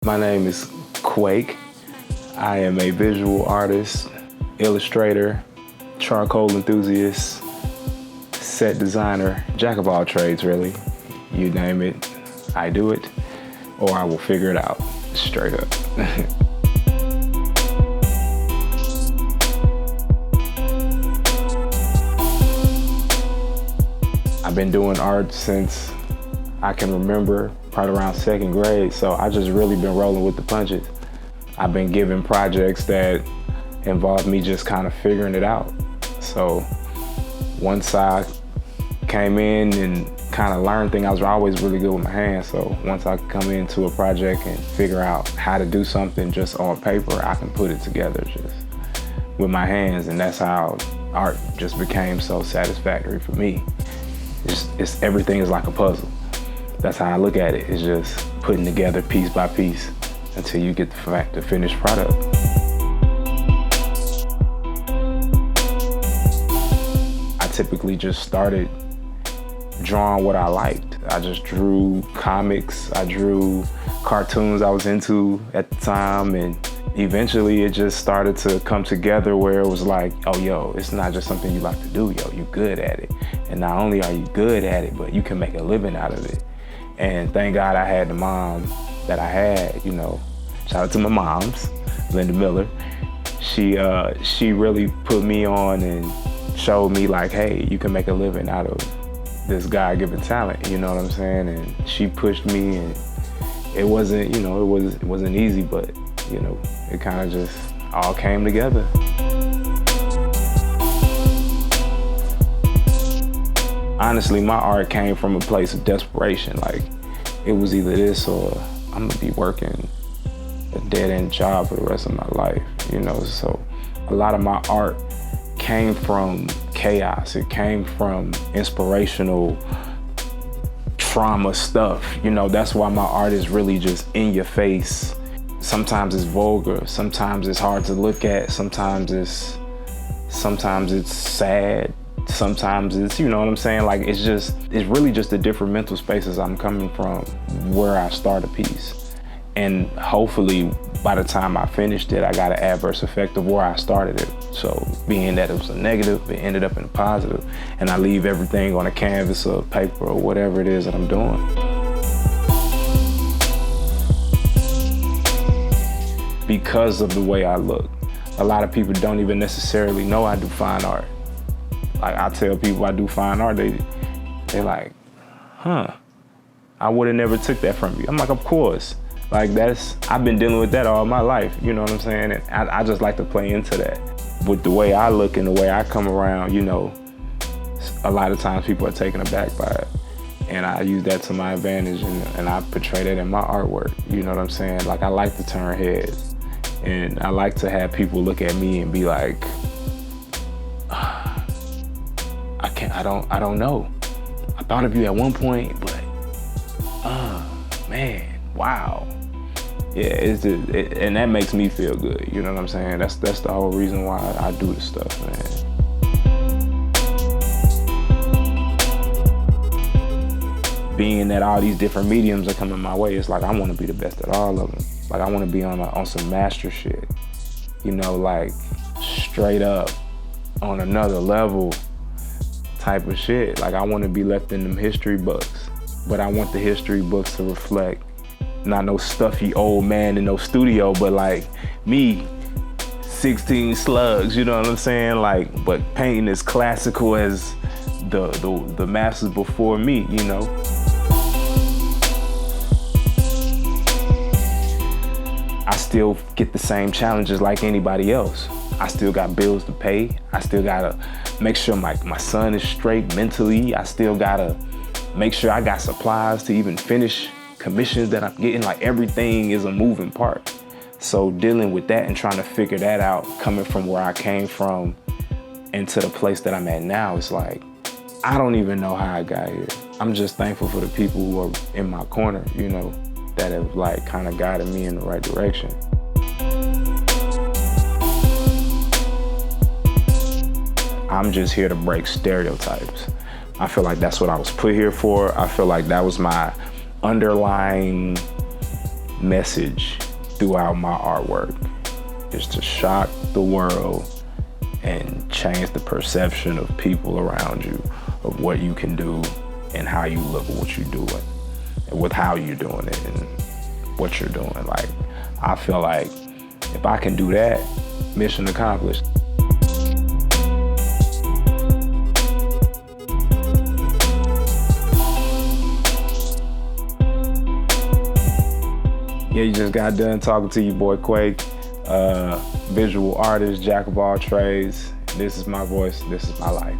My name is Quake. I am a visual artist, illustrator, charcoal enthusiast, set designer, jack of all trades really. You name it, I do it, or I will figure it out, straight up. I've been doing art since I can remember, probably around second grade, so I just really been rolling with the punches. I've been given projects that involve me just kind of figuring it out. So once I came in and kind of learned things, I was always really good with my hands, so once I come into a project and figure out how to do something just on paper, I can put it together just with my hands, and that's how art just became so satisfactory for me. Everything is like a puzzle. That's how I look at it. It's just putting together piece by piece until you get the finished product. I typically just started drawing what I liked. I just drew comics, I drew cartoons I was into at the time, and eventually it just started to come together where it was like, oh yo, it's not just something you like to do, yo, you're good at it. And not only are you good at it, but you can make a living out of it. And thank God I had the mom that I had, you know. Shout out to my moms, Linda Miller. She really put me on and showed me like, hey, you can make a living out of this God-given talent, you know what I'm saying? And she pushed me, and it wasn't, you know, it wasn't easy, but, you know, it kind of just all came together. Honestly, my art came from a place of desperation. Like, it was either this or I'm gonna be working a dead-end job for the rest of my life, you know? So a lot of my art came from chaos. It came from inspirational trauma stuff. You know, that's why my art is really just in your face. Sometimes it's vulgar, sometimes it's hard to look at, sometimes it's sad. Sometimes it's, you know what I'm saying? Like, it's really just the different mental spaces I'm coming from where I start a piece. And hopefully by the time I finished it, I got an adverse effect of where I started it. So being that it was a negative, it ended up in a positive, and I leave everything on a canvas or paper or whatever it is that I'm doing. Because of the way I look, a lot of people don't even necessarily know I do fine art. Like, I tell people I do fine art, they're like, huh, I would have never took that from you. I'm like, of course. Like, I've been dealing with that all my life, you know what I'm saying? And I just like to play into that. With the way I look and the way I come around, you know, a lot of times people are taken aback by it. And I use that to my advantage, and I portray that in my artwork, you know what I'm saying? Like, I like to turn heads, and I like to have people look at me and be like, I don't know. I thought of you at one point, but, man, wow. Yeah, and that makes me feel good, you know what I'm saying? That's the whole reason why I do this stuff, man. Being that all these different mediums are coming my way, it's like I want to be the best at all of them. Like, I want to be on some master shit, you know, like straight up on another level type of shit. Like, I want to be left in them history books, but I want the history books to reflect not no stuffy old man in no studio, but like me, 16 slugs, you know what I'm saying? Like, but painting as classical as the masters before me, you know? I still get the same challenges like anybody else. I still got bills to pay. I still gotta make sure my son is straight mentally. I still gotta make sure I got supplies to even finish commissions that I'm getting. Like, everything is a moving part. So dealing with that and trying to figure that out, coming from where I came from and to the place that I'm at now, it's like, I don't even know how I got here. I'm just thankful for the people who are in my corner, you know, that have like kind of guided me in the right direction. I'm just here to break stereotypes. I feel like that's what I was put here for. I feel like that was my underlying message throughout my artwork is to shock the world and change the perception of people around you of what you can do and how you look at what you're doing and with how you're doing it and what you're doing. Like, I feel like if I can do that, mission accomplished. Yeah, you just got done talking to your boy Quake, visual artist, jack of all trades. This is my voice, this is my life.